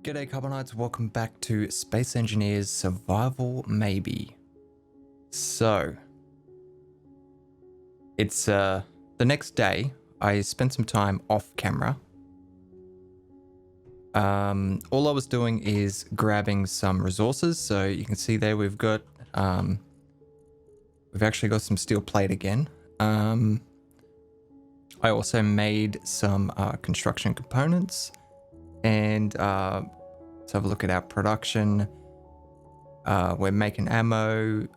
G'day Carbonites, welcome back to Space Engineers Survival Maybe. So, it's the next day. I spent some time off camera. All I was doing is grabbing some resources. So you can see there we've got, we've actually got some steel plate again. I also made some construction components. And let's have a look at our production. We're making ammo,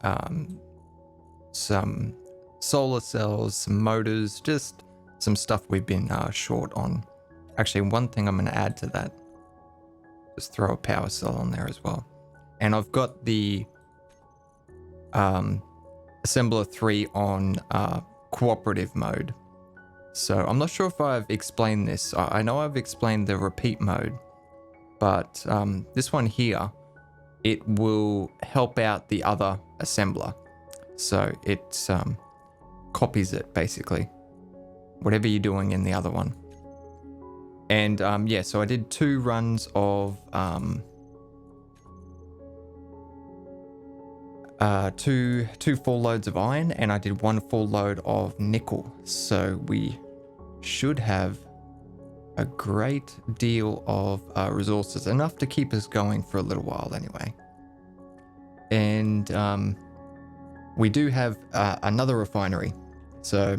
some solar cells, some motors, just some stuff we've been short on. Actually, one thing I'm going to add to that, just throw a power cell on there as well. And I've got the Assembler 3 on cooperative mode. So I'm not sure if I've explained this. I know I've explained the repeat mode, but this one here, it will help out the other assembler. So it copies it basically, whatever you're doing in the other one. And yeah, so I did 2 runs of two full loads of iron, and I did 1 full load of nickel. So we should have a great deal of resources, enough to keep us going for a little while anyway. And we do have another refinery. So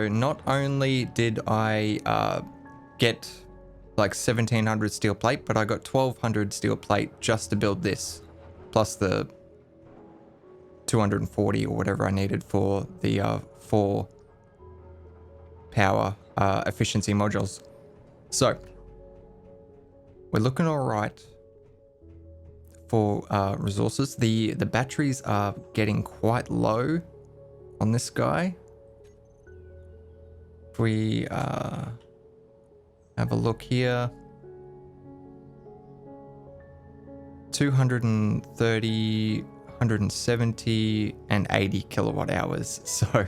not only did I get like 1700 steel plate, but I got 1200 steel plate just to build this, plus the 240 or whatever I needed for the 4 power efficiency modules. So we're looking all right for resources. The batteries are getting quite low on this guy. If we have a look here, 230, 170 and 80 kilowatt hours. So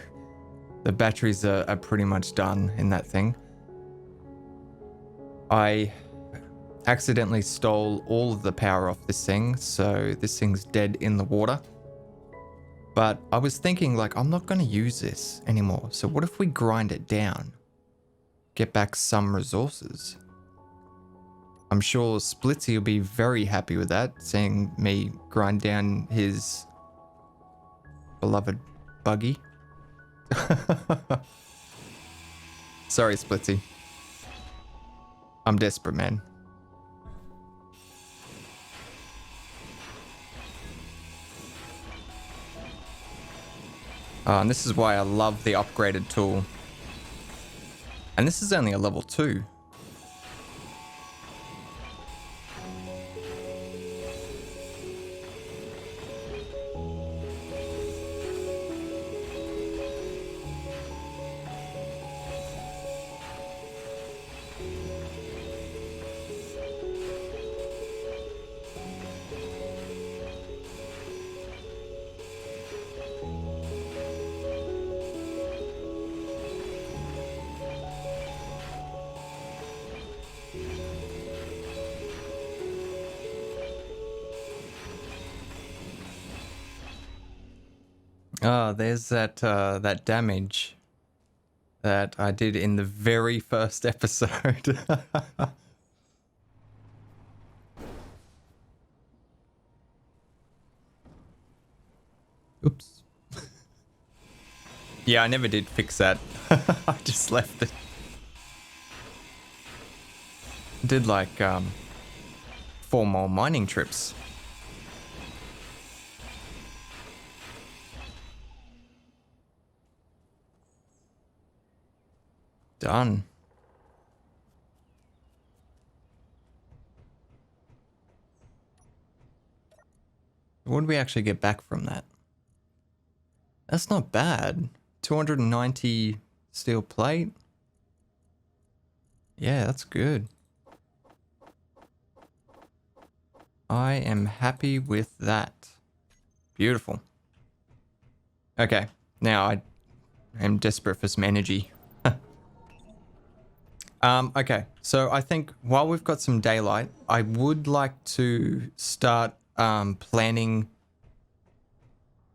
the batteries are pretty much done in that thing. I accidentally stole all of the power off this thing, so this thing's dead in the water. But I was thinking, like, I'm not going to use this anymore. So what if we grind it down? Get back some resources. I'm sure Splitsie will be very happy with that, seeing me grind down his beloved buggy. Sorry, Splitsie. I'm desperate, man. And this is why I love the upgraded tool. And this is only a level 2. Oh, there's that that damage that I did in the very first episode. Oops. Yeah, I never did fix that. I just left it. Did like 4 more mining trips. Done. What did we actually get back from that? That's not bad. 290 steel plate. Yeah, that's good. I am happy with that. Beautiful. Okay, now I am desperate for some energy. Okay, so I think while we've got some daylight, I would like to start planning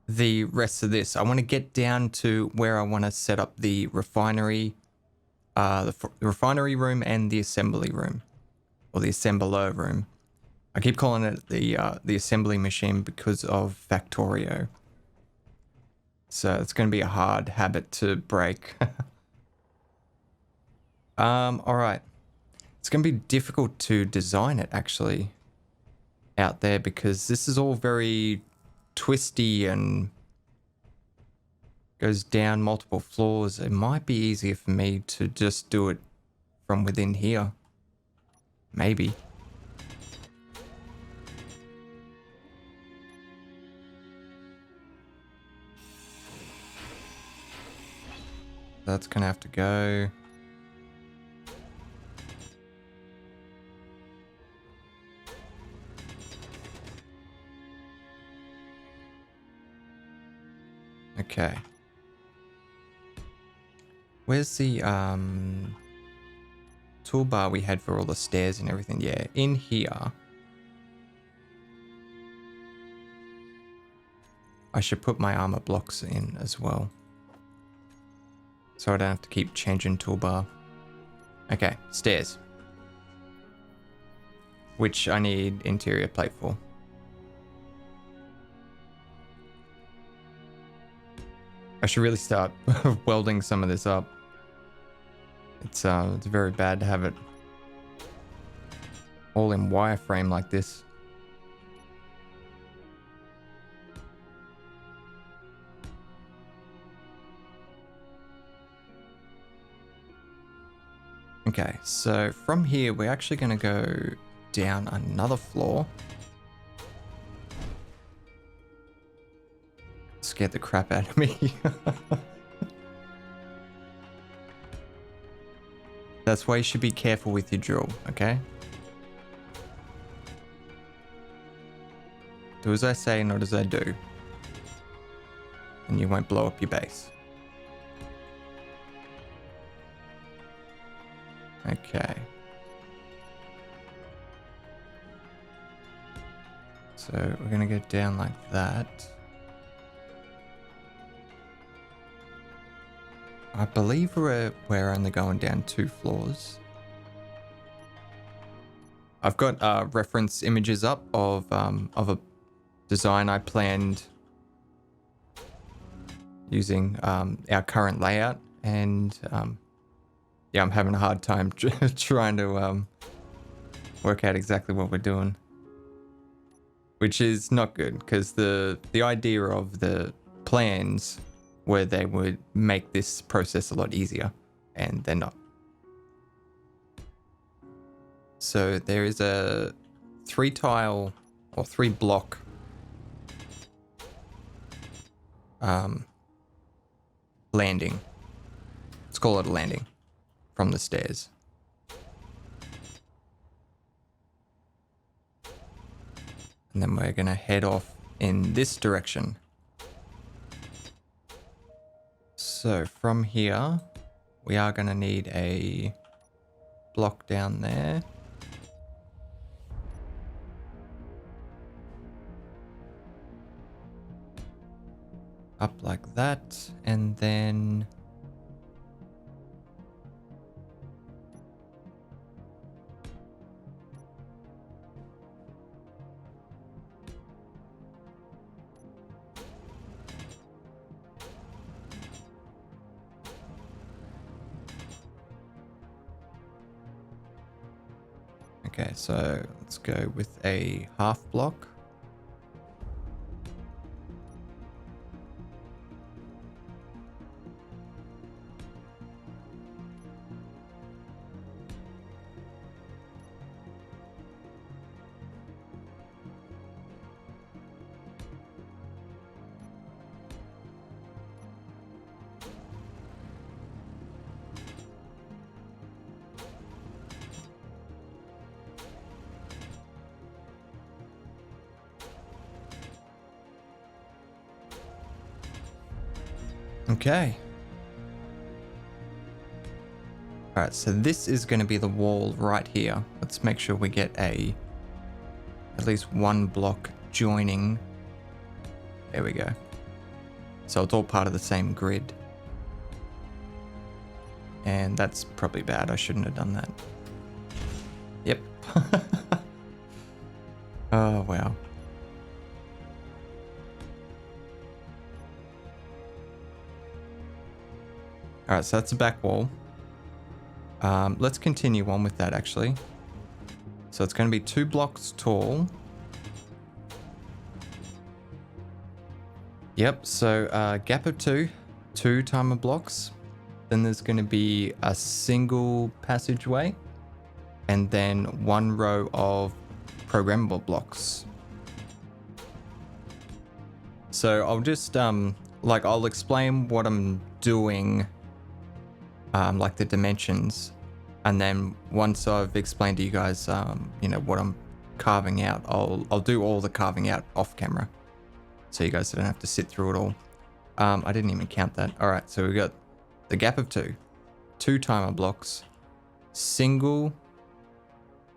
the rest of this. I want to get down to where I want to set up the refinery, the refinery room and the assembly room, or the assembler room. I keep calling it the assembly machine because of Factorio. So it's going to be a hard habit to break. All right. It's going to be difficult to design it actually out there because this is all very twisty and goes down multiple floors. It might be easier for me to just do it from within here. Maybe. That's going to have to go. Okay. Where's the toolbar we had for all the stairs and everything? Yeah, in here. I should put my armor blocks in as well, so I don't have to keep changing toolbar. Okay, stairs. Which I need interior plate for. I should really start welding some of this up. It's very bad to have it all in wireframe like this. Okay, so from here we're actually going to go down another floor. Scared the crap out of me. That's why you should be careful with your drill, okay? Do as I say, not as I do. And you won't blow up your base. Okay. So we're gonna go down like that. I believe we're only going down 2 floors. I've got reference images up of a design I planned using our current layout, and yeah, I'm having a hard time trying to work out exactly what we're doing, which is not good because the idea of the plans where they would make this process a lot easier, and they're not. So there is a 3 tile or 3 block landing. Let's call it a landing from the stairs. And then we're gonna head off in this direction. So from here, we are gonna need a block down there. Up like that, and then okay, so let's go with a half block. Okay. All right, so this is going to be the wall right here. Let's make sure we get at least one block joining. There we go. So it's all part of the same grid. And that's probably bad. I shouldn't have done that. Yep. Oh, wow. All right, so that's the back wall. Let's continue on with that, actually. So it's going to be 2 blocks tall. Yep, so gap of 2 timer blocks. Then there's going to be a single passageway. And then 1 row of programmable blocks. So I'll just, I'll explain what I'm doing, like the dimensions. And then once I've explained to you guys, what I'm carving out, I'll do all the carving out off camera. So you guys don't have to sit through it all. I didn't even count that. All right, so we got the gap of 2 timer blocks, single,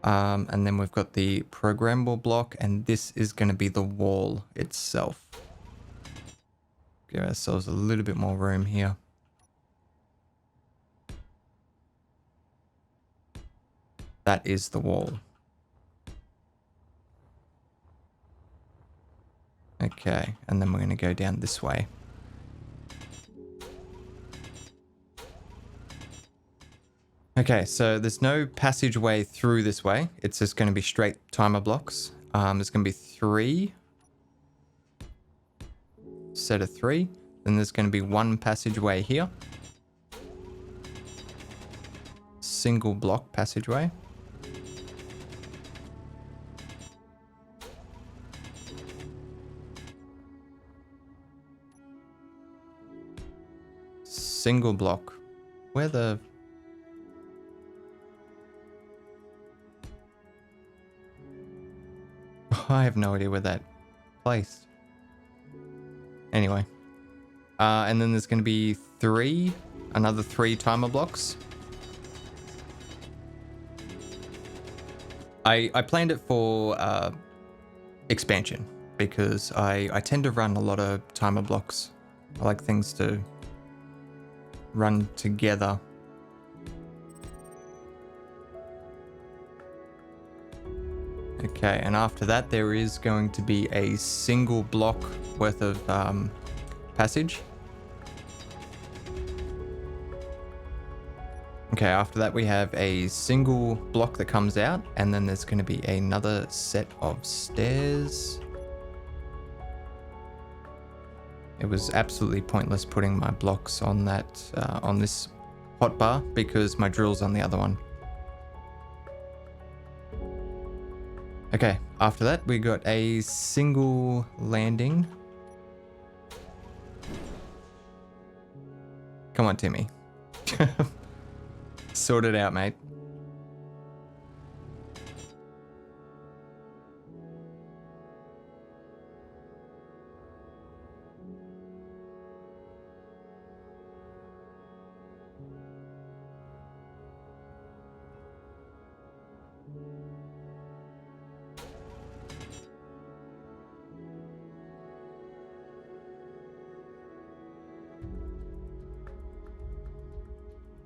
and then we've got the programmable block, and this is going to be the wall itself. Give ourselves a little bit more room here. That is the wall. Okay, and then we're going to go down this way. Okay, so there's no passageway through this way. It's just going to be straight timer blocks. There's going to be 3. Set of 3. Then there's going to be 1 passageway here. Single block passageway. Single block. Where the... I have no idea where that placed. Anyway. And then there's going to be another 3 timer blocks. I planned it for expansion because I tend to run a lot of timer blocks. I like things to run together. Okay, and after that there is going to be a single block worth of passage. Okay, after that we have a single block that comes out, and then there's going to be another set of stairs. It was absolutely pointless putting my blocks on that on this hotbar because my drill's on the other one. Okay, after that we got a single landing. Come on, Timmy. Sort it out, mate.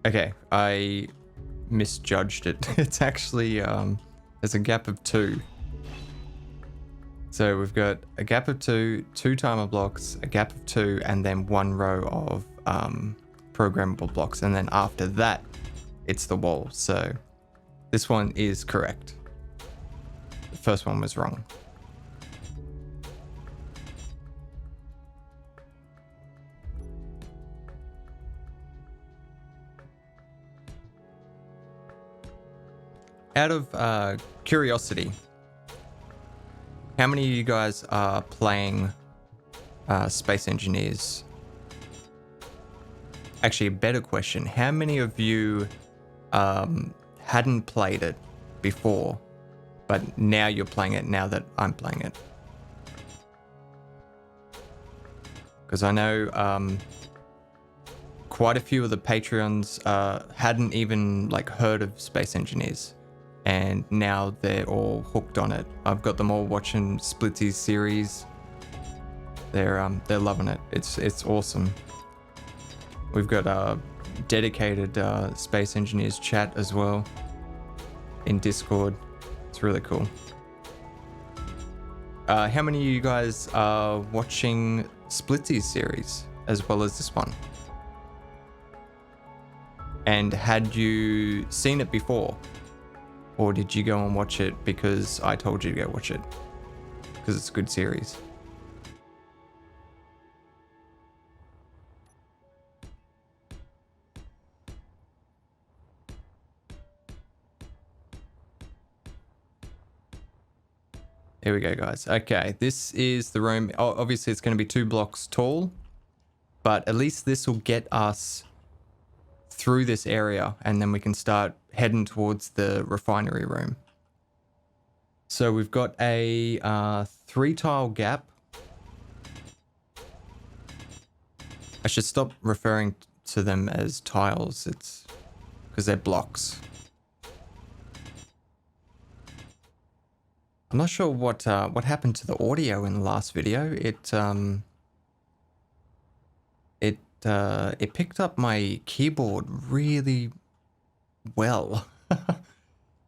Okay, I misjudged it. It's actually, there's a gap of 2. So we've got a gap of 2 timer blocks, a gap of 2, and then 1 row of programmable blocks. And then after that, it's the wall. So this one is correct. The first one was wrong. Out of curiosity, how many of you guys are playing Space Engineers? Actually, a better question. How many of you hadn't played it before, but now you're playing it now that I'm playing it? Because I know quite a few of the Patreons hadn't even like heard of Space Engineers, and now they're all hooked on it. I've got them all watching Splitsie's series. They're loving it. It's awesome. We've got a dedicated Space Engineers chat as well in Discord. It's really cool. How many of you guys are watching Splitsie's series as well as this one? And had you seen it before? Or did you go and watch it because I told you to go watch it? Because it's a good series. Here we go, guys. Okay, this is the room. Obviously, it's going to be 2 blocks tall, but at least this will get us through this area, and then we can start heading towards the refinery room. So we've got a 3-tile gap. I should stop referring to them as tiles. It's because they're blocks. I'm not sure what happened to the audio in the last video. It picked up my keyboard really well.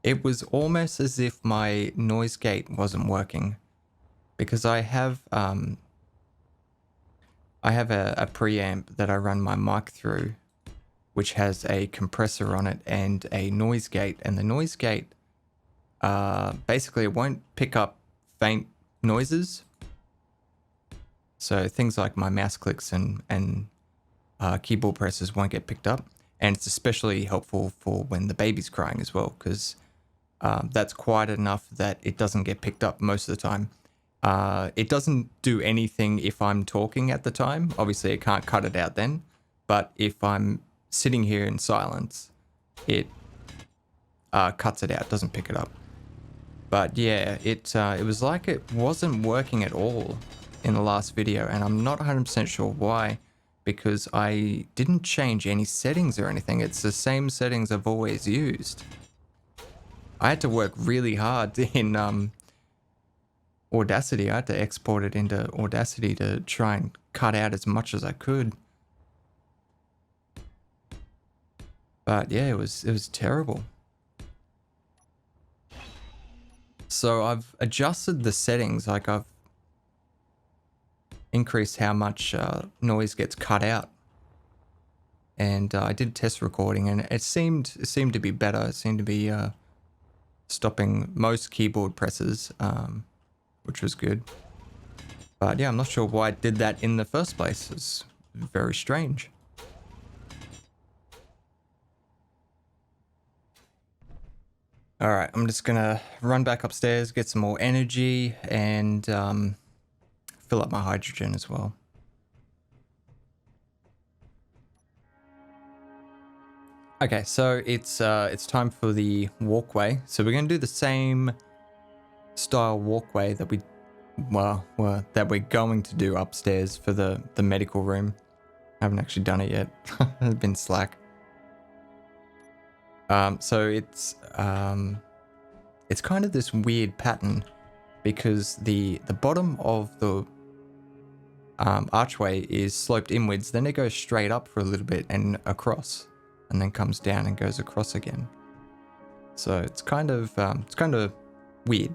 It was almost as if my noise gate wasn't working, because I have a preamp that I run my mic through, which has a compressor on it and a noise gate, and the noise gate basically it won't pick up faint noises. So things like my mouse clicks and keyboard presses won't get picked up. And it's especially helpful for when the baby's crying as well, because that's quiet enough that it doesn't get picked up most of the time. It doesn't do anything if I'm talking at the time. Obviously, it can't cut it out then. But if I'm sitting here in silence, it cuts it out, doesn't pick it up. But yeah, it was like it wasn't working at all in the last video, and I'm not 100% sure why, because I didn't change any settings or anything. It's the same settings I've always used. I had to work really hard in Audacity. I had to export it into Audacity to try and cut out as much as I could. But yeah, it was terrible. So I've adjusted the settings, like I've increased how much noise gets cut out. And I did test recording, and it seemed to be better. It seemed to be stopping most keyboard presses, which was good. But yeah, I'm not sure why it did that in the first place. It's very strange. All right, I'm just gonna run back upstairs, get some more energy, and fill up my hydrogen as well. Okay, so it's time for the walkway. So we're gonna do the same style walkway that that we're going to do upstairs for the medical room. I haven't actually done it yet. It's been slack. So it's kind of this weird pattern, because the bottom of the archway is sloped inwards, then it goes straight up for a little bit and across, and then comes down and goes across again. So it's kind of weird,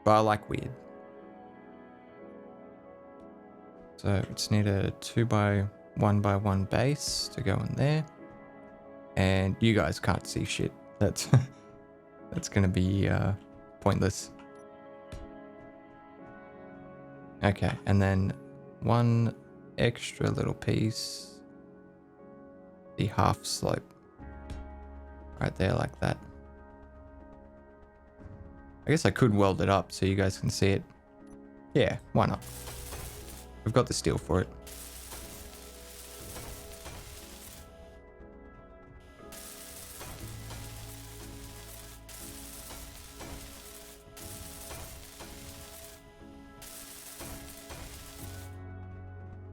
but I like weird. So we just need a 2x1x1 base to go in there, and you guys can't see shit. That's gonna be pointless. Okay, and then one extra little piece, the half slope, right there like that. I guess I could weld it up so you guys can see it. Yeah, why not? We've got the steel for it.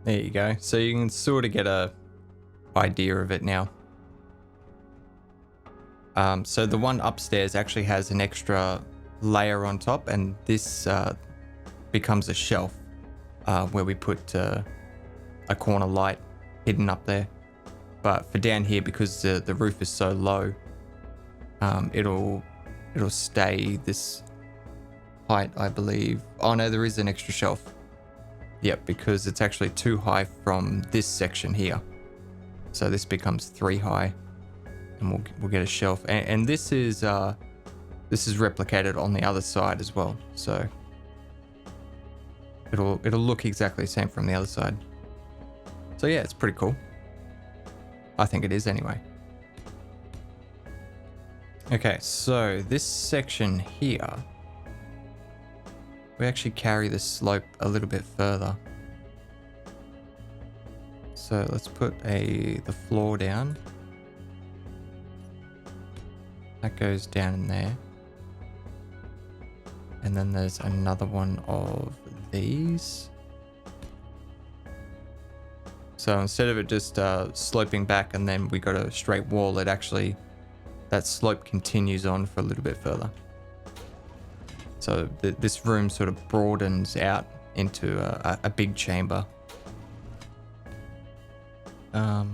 There you go. So you can sort of get a idea of it now. So the one upstairs actually has an extra layer on top, and this becomes a shelf where we put a corner light hidden up there. But for down here, because the roof is so low, it'll stay this height, I believe. Oh no, there is an extra shelf. Yep, because it's actually too high from this section here. So this becomes 3 high, and we'll get a shelf. And this is replicated on the other side as well. So it'll look exactly the same from the other side. So yeah, it's pretty cool. I think it is anyway. Okay, so this section here, we actually carry the slope a little bit further. So let's put the floor down. That goes down in there. And then there's another one of these. So instead of it just sloping back and then we got a straight wall, it actually, that slope continues on for a little bit further. So this room sort of broadens out into a big chamber. So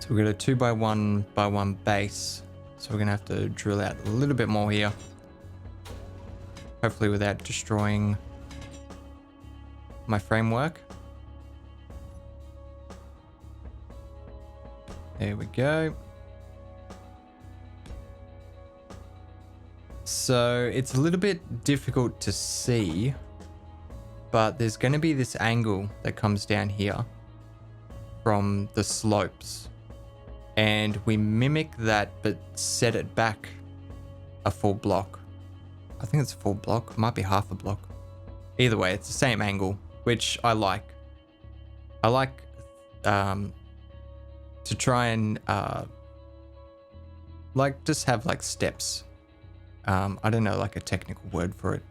we've got a 2x1x1 base. So we're gonna have to drill out a little bit more here. Hopefully without destroying my framework. There we go. So it's a little bit difficult to see, but there's going to be this angle that comes down here from the slopes, and we mimic that but set it back a full block. I think it's a full block, might be half a block. Either way, it's the same angle, which I like. I like to try and like just have like steps. I don't know like a technical word for it,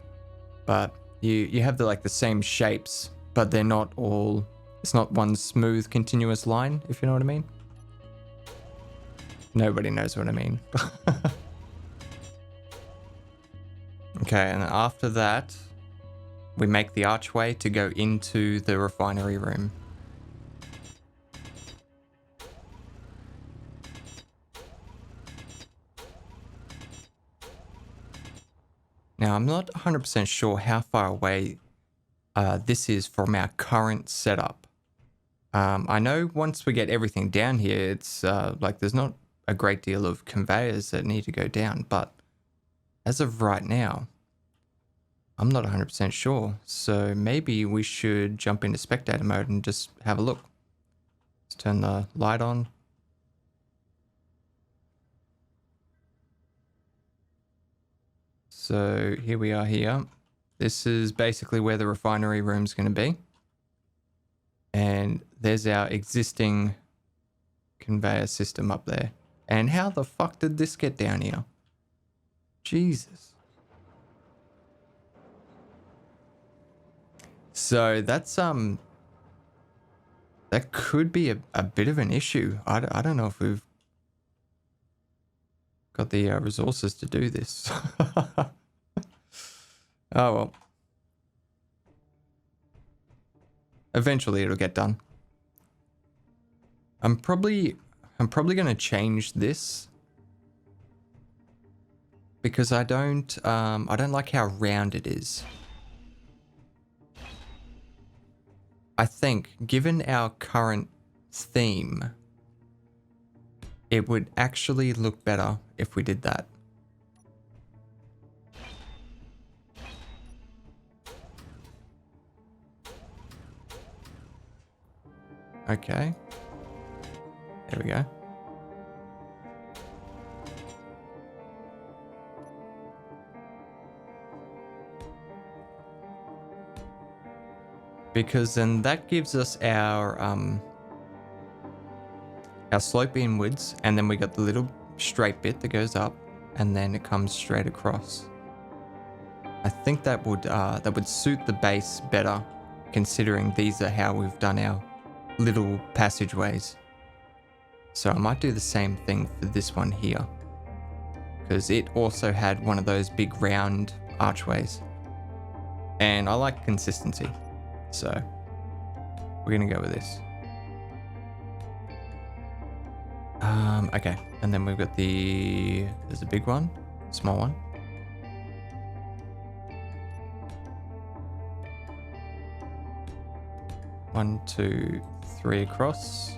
but you have the same shapes, but they're not all, it's not one smooth continuous line, if you know what I mean. Nobody knows what I mean. Okay, and after that we make the archway to go into the refinery room. Now, I'm not 100% sure how far away this is from our current setup. I know once we get everything down here, it's like there's not a great deal of conveyors that need to go down, but as of right now, I'm not 100% sure. So maybe we should jump into spectator mode and just have a look. Let's turn the light on. So here we are here. This is basically where the refinery room is going to be. And there's our existing conveyor system up there. And how the fuck did this get down here? Jesus. So that's, that could be a bit of an issue. I don't know if we've got the resources to do this. Oh well. Eventually it'll get done. I'm probably going to change this because I don't like how round it is. I think given our current theme, it would actually look better if we did that. Okay. There we go. Because then that gives us our slope inwards, and then we got the little straight bit that goes up, and then it comes straight across. I think that would suit the base better considering these are how we've done our little passageways. So I might do the same thing for this one here, because it also had one of those big round archways. And I like consistency, so we're gonna go with this. Okay, and then we've got there's a big one, small one. One, two, three across.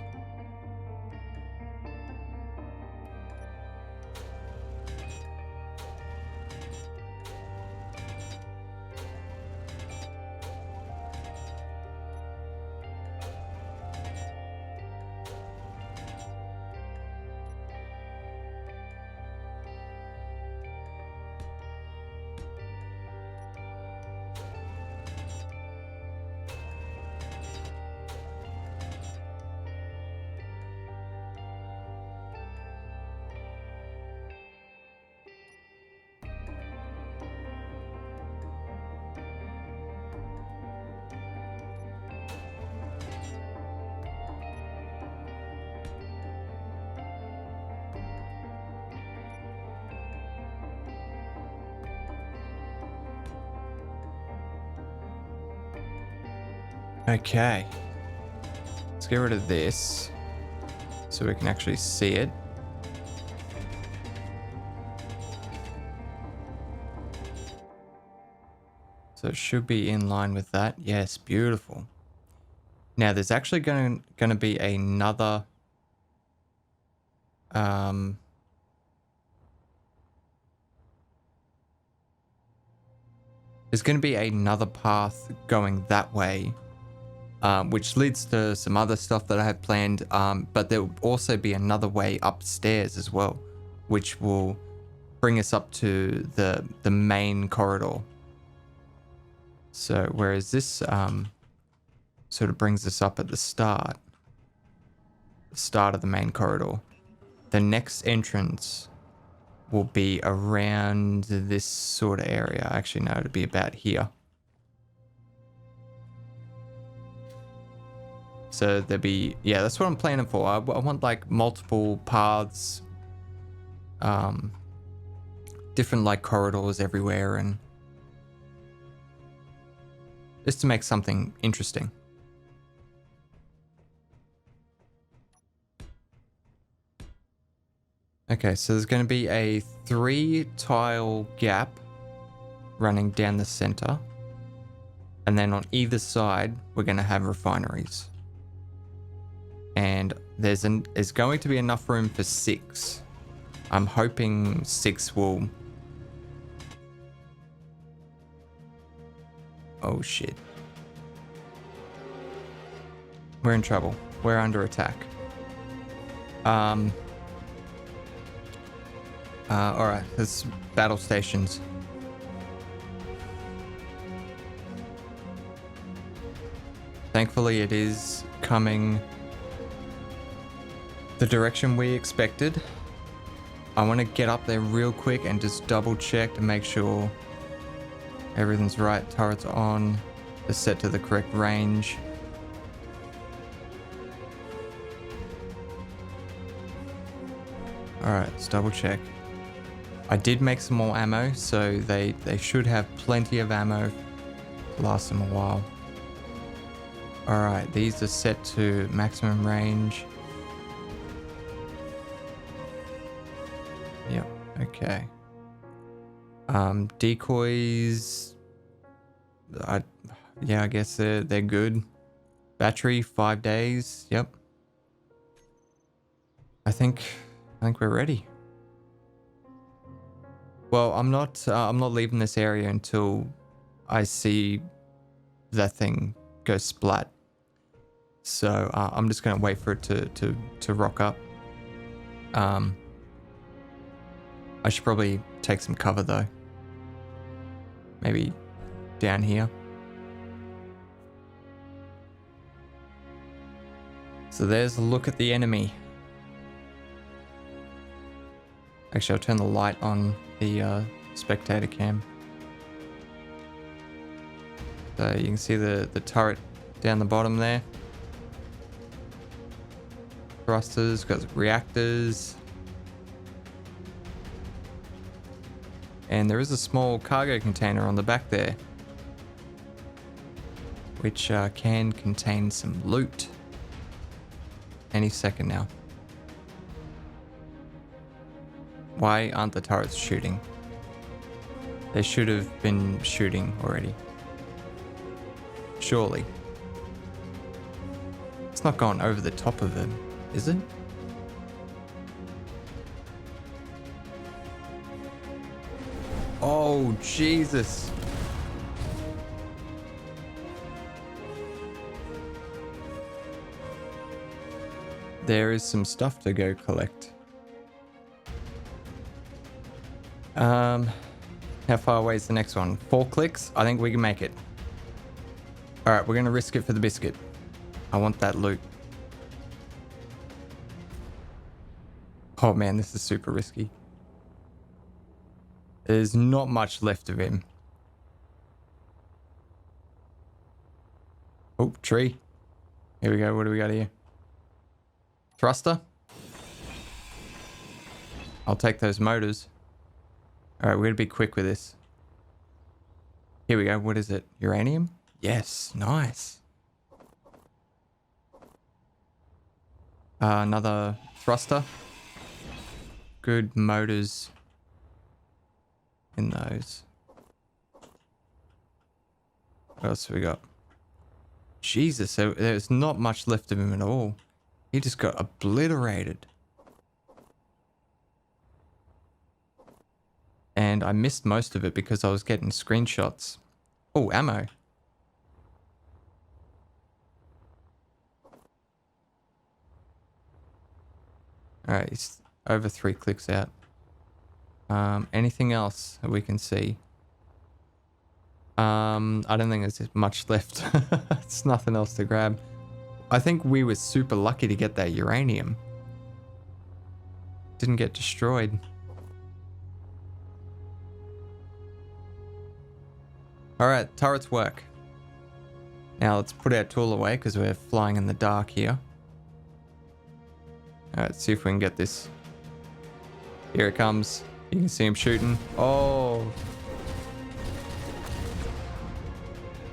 Okay, let's get rid of this so we can actually see it. So it should be in line with that. Yes, beautiful. Now there's actually going to be another there's going to be another path going that way, which leads to some other stuff that I have planned, but there will also be another way upstairs as well, which will bring us up to the main corridor. So whereas this sort of brings us up at the start of the main corridor, the next entrance will be around this sort of area. Actually, no, it'll be about here. So there'll be, yeah, that's what I'm planning for. I want like multiple paths, different like corridors everywhere, and just to make something interesting. Okay, so there's going to be a 3-tile gap running down the center. And then on either side, we're going to have refineries. And there's going to be enough room for 6. I'm hoping 6 will... Oh shit. We're in trouble. We're under attack. Alright, there's battle stations. Thankfully it is coming the direction we expected. I want to get up there real quick and just double check to make sure everything's right. Turrets on, they're set to the correct range. Alright, let's double check. I did make some more ammo, so they should have plenty of ammo to last them a while. Alright, these are set to maximum range. Yep, okay. Decoys, I guess they're good. Battery, 5 days, yep. I think we're ready. Well, I'm not leaving this area until I see that thing go splat. So I'm just gonna wait for it to rock up. I should probably take some cover though. Maybe down here. So there's a look at the enemy. Actually, I'll turn the light on the spectator cam. So you can see the turret down the bottom there. Thrusters, got reactors. And there is a small cargo container on the back there, which can contain some loot. Any second now. Why aren't the turrets shooting? They should have been shooting already. Surely. It's not gone over the top of them, is it? Oh, Jesus. There is some stuff to go collect. How far away is the next one? 4 clicks? I think we can make it. Alright, we're gonna risk it for the biscuit. I want that loot. Oh man, this is super risky. There's not much left of him. Oh, tree. Here we go. What do we got here? Thruster. I'll take those motors. Alright, we're gonna be quick with this. Here we go. What is it? Uranium? Yes, nice. Another thruster. Good motors in those. What else have we got? Jesus, there's not much left of him at all. He just got obliterated. And I missed most of it because I was getting screenshots. Oh, ammo. Alright, he's over 3 clicks out. Anything else that we can see? I don't think there's much left. It's nothing else to grab. I think we were super lucky to get that uranium. Didn't get destroyed. Alright, turrets work. Now let's put our tool away because we're flying in the dark here. Alright, see if we can get this. Here it comes. You can see him shooting. Oh.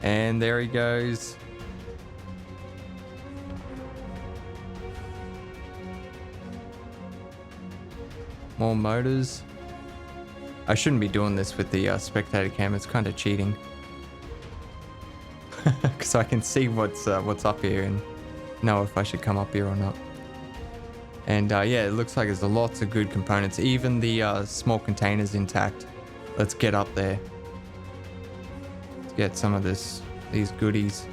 And there he goes. More motors. I shouldn't be doing this with the spectator cam. It's kind of cheating. Because I can see what's up here and know if I should come up here or not. And yeah, it looks like there's lots of good components. Even the small containers intact. Let's get up there. Let's get some of these goodies.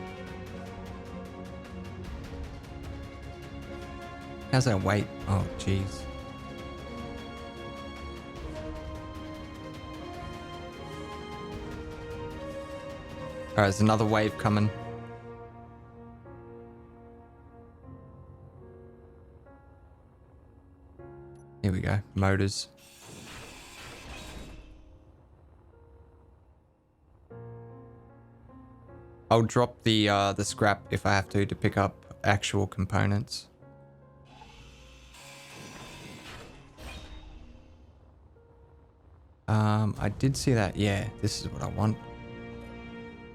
How's that weight? Oh, jeez. Alright, there's another wave coming. Here we go, motors. I'll drop the scrap if I have to pick up actual components. I did see that. Yeah, this is what I want.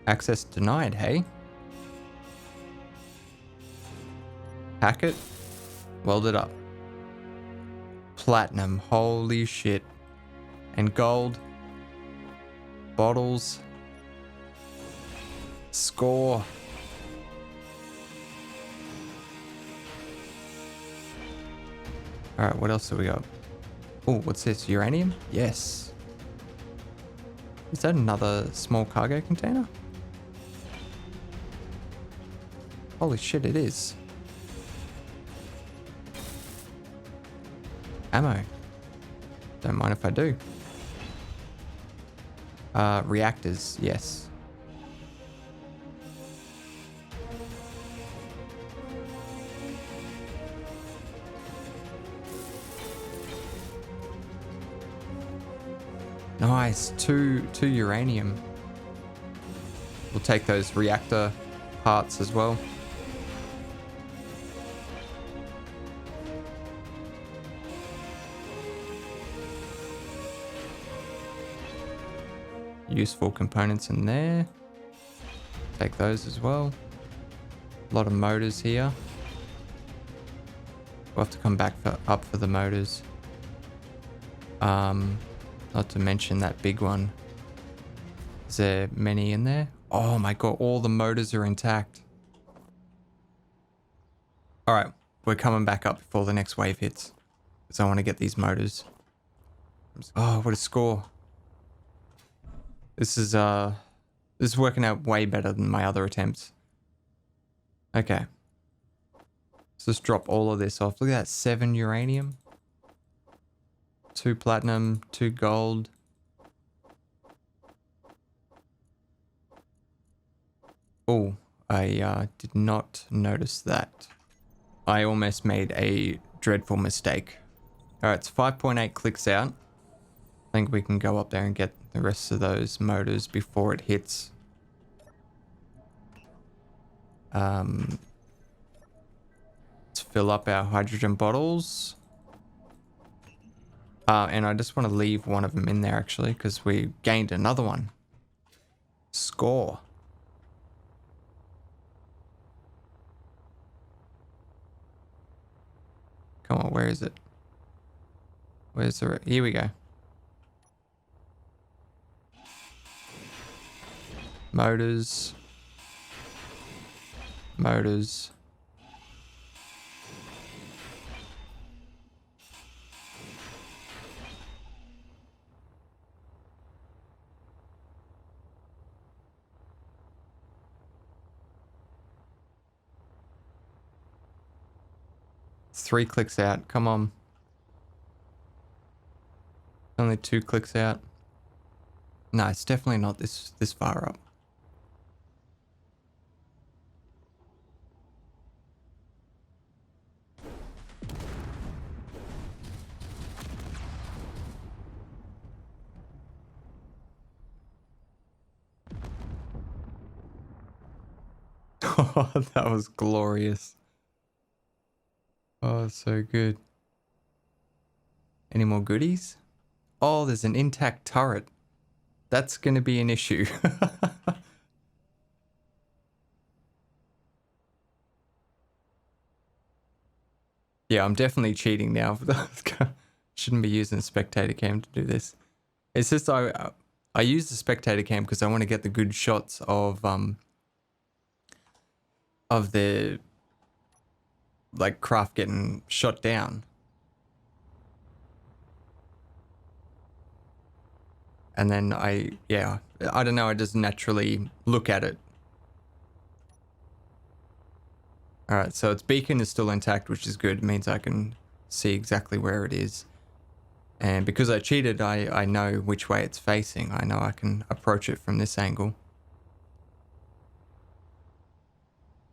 Access denied, hey? Hack it. Weld it up. Platinum, holy shit. And gold. Bottles. Score. Alright, what else do we got? Oh, what's this? Uranium? Yes. Is that another small cargo container? Holy shit, it is. Ammo. Don't mind if I do. Reactors, yes. Nice, two uranium. We'll take those reactor parts as well. Useful components in there. Take those as well. A lot of motors here. We'll have to come back up for the motors. Not to mention that big one. Is there many in there? Oh my god, all the motors are intact. Alright, we're coming back up before the next wave hits. Because I want to get these motors. Oh, what a score. This is working out way better than my other attempts. Okay. Let's just drop all of this off. Look at that, 7 uranium. 2 platinum, 2 gold. Oh, I did not notice that. I almost made a dreadful mistake. Alright, it's 5.8 clicks out. I think we can go up there and get the rest of those motors before it hits. Let's fill up our hydrogen bottles. And I just want to leave one of them in there actually, because we gained another one. Score. Come on, where is it? Where's the... Here we go. Motors. Motors. It's 3 clicks out. Come on. Only 2 clicks out. No, it's definitely not this far up. Oh, that was glorious. Oh, so good. Any more goodies? Oh, there's an intact turret. That's going to be an issue. Yeah, I'm definitely cheating now. Shouldn't be using the spectator cam to do this. It's just I use the spectator cam because I want to get the good shots of the like craft getting shot down. And then I don't know, I just naturally look at it. Alright, so its beacon is still intact, which is good. It means I can see exactly where it is. And because I cheated, I know which way it's facing. I know I can approach it from this angle.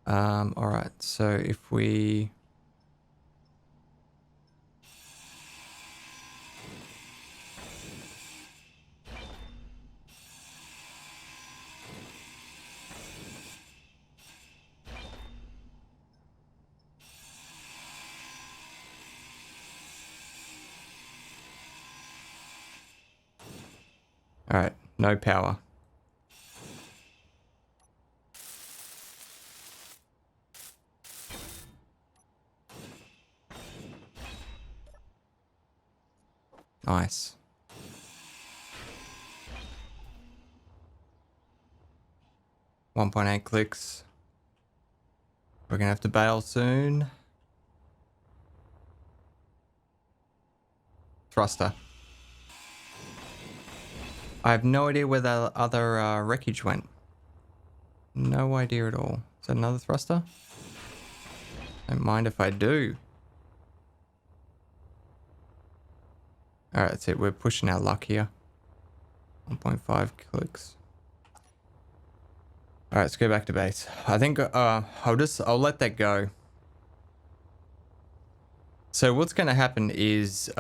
Alright, so if we... Alright, no power. Nice. .8 clicks. We're gonna have to bail soon. Thruster. I have no idea where the other wreckage went. No idea at all. Is that another thruster? Don't mind if I do. Alright, that's it. We're pushing our luck here. 1.5 clicks. Alright, let's go back to base. I think I'll let that go. So what's going to happen is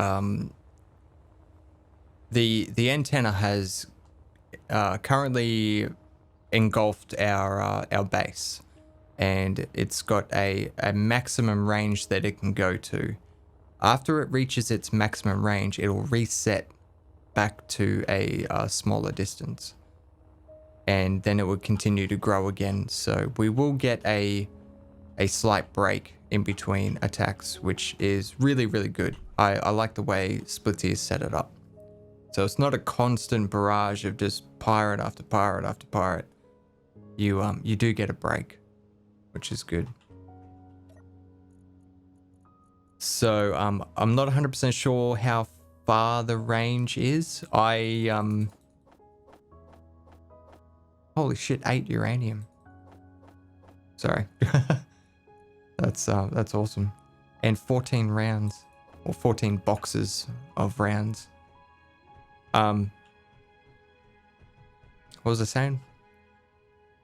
the antenna has currently engulfed our base, and it's got a maximum range that it can go to. After it reaches its maximum range, it will reset back to a smaller distance, and then it will continue to grow again. So we will get a slight break in between attacks, which is really, really good. I like the way Splitsie has set it up. So it's not a constant barrage of just pirate after pirate after pirate. You do get a break, which is good. So I'm not 100% sure how far the range is. Holy shit, 8 uranium. Sorry. That's awesome. And 14 rounds, or 14 boxes of rounds. What was I saying?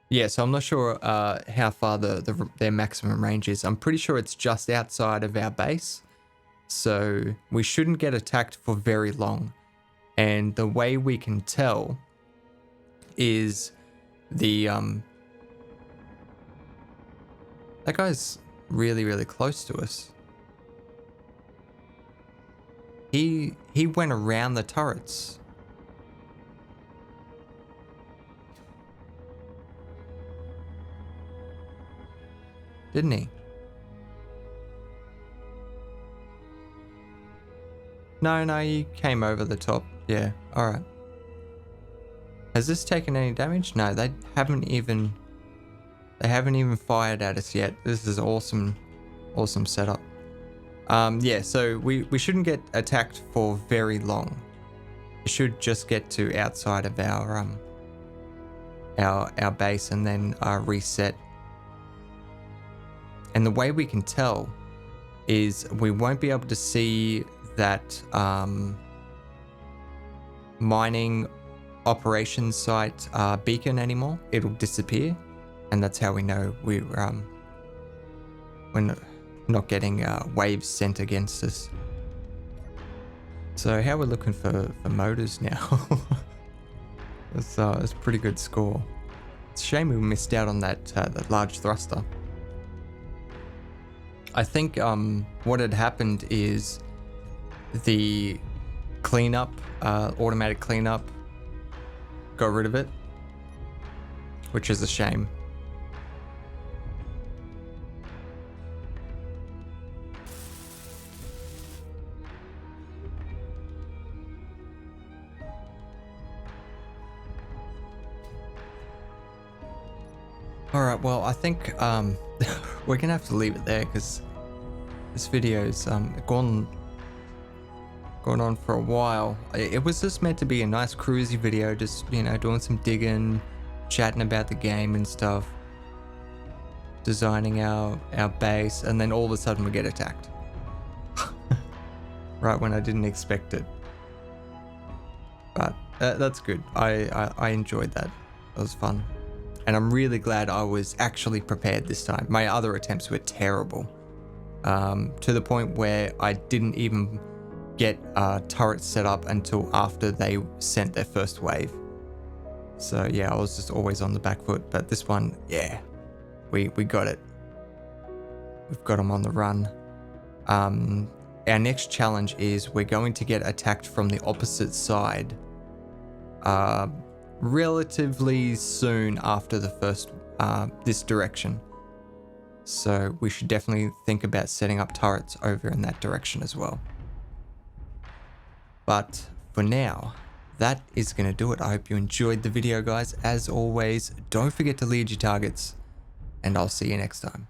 Yeah, so I'm not sure how far their maximum range is. I'm pretty sure it's just outside of our base, so we shouldn't get attacked for very long. And the way we can tell is that guy's really, really close to us. He went around the turrets. Didn't he? No, he came over the top. Yeah, alright. Has this taken any damage? No, they haven't even fired at us yet. This is awesome setup. Yeah, so we shouldn't get attacked for very long. We should just get to outside of our base and then reset. And the way we can tell is we won't be able to see that mining operations site beacon anymore. It'll disappear, and that's how we know we're not getting waves sent against us. So how we're looking for motors now. It's a pretty good score. It's a shame we missed out on that large thruster. I think what had happened is the cleanup, automatic cleanup, got rid of it, which is a shame. Alright, well, I think we're gonna have to leave it there because this video's gone on for a while. It was just meant to be a nice cruisy video, just, you know, doing some digging, chatting about the game and stuff, designing our base, and then all of a sudden we get attacked. Right when I didn't expect it. But that's good. I enjoyed that. It was fun. And I'm really glad I was actually prepared this time. My other attempts were terrible. To the point where I didn't even get turrets set up until after they sent their first wave. So yeah, I was just always on the back foot. But this one, yeah, we got it. We've got them on the run. Our next challenge is we're going to get attacked from the opposite side relatively soon after the first this direction. So we should definitely think about setting up turrets over in that direction as well. But for now, that is going to do it. I hope you enjoyed the video, guys. As always, don't forget to lead your targets, and I'll see you next time.